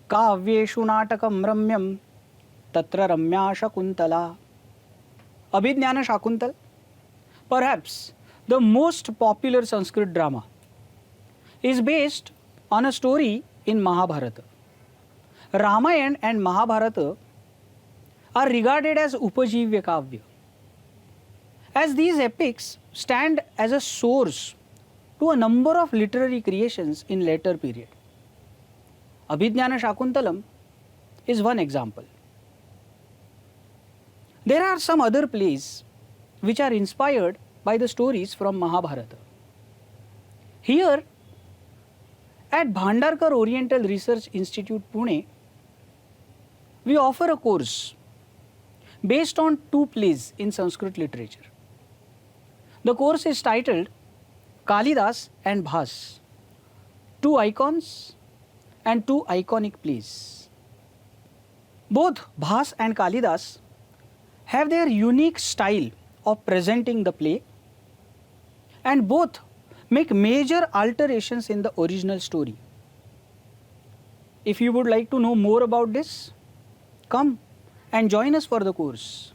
काव्येषु नाटकं रम्यं तत्र रम्या Shakuntala. Abhijnana Shakuntala, perhaps the most popular Sanskrit drama, is based on a story in Mahabharata. Ramayana and Mahabharata are regarded as Upajivya Kavya, as these epics stand as a source to a number of literary creations in later period. Abhijnana Shakuntalam is one example. There are some other plays which are inspired by the stories from Mahabharata. Here at Bhandarkar Oriental Research Institute, Pune, we offer a course based on two plays in Sanskrit literature. The course is titled Kalidasa and Bhasa, two icons and two iconic plays. Both Bhasa and Kalidasa have their unique style of presenting the play, and both make major alterations in the original story. If you would like to know more about this, come and join us for the course.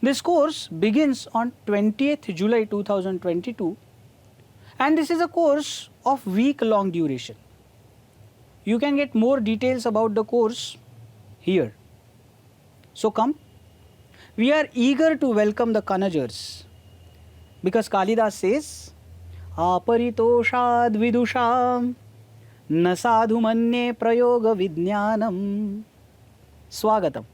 This course begins on 20th July 2022, and this is a course of week-long duration. You can get more details about the course here. So come. We are eager to welcome the Kannajars, because Kalidasa says, Aparitoshad vidusham na sadhu manye prayoga vidnyanam. Swagatam.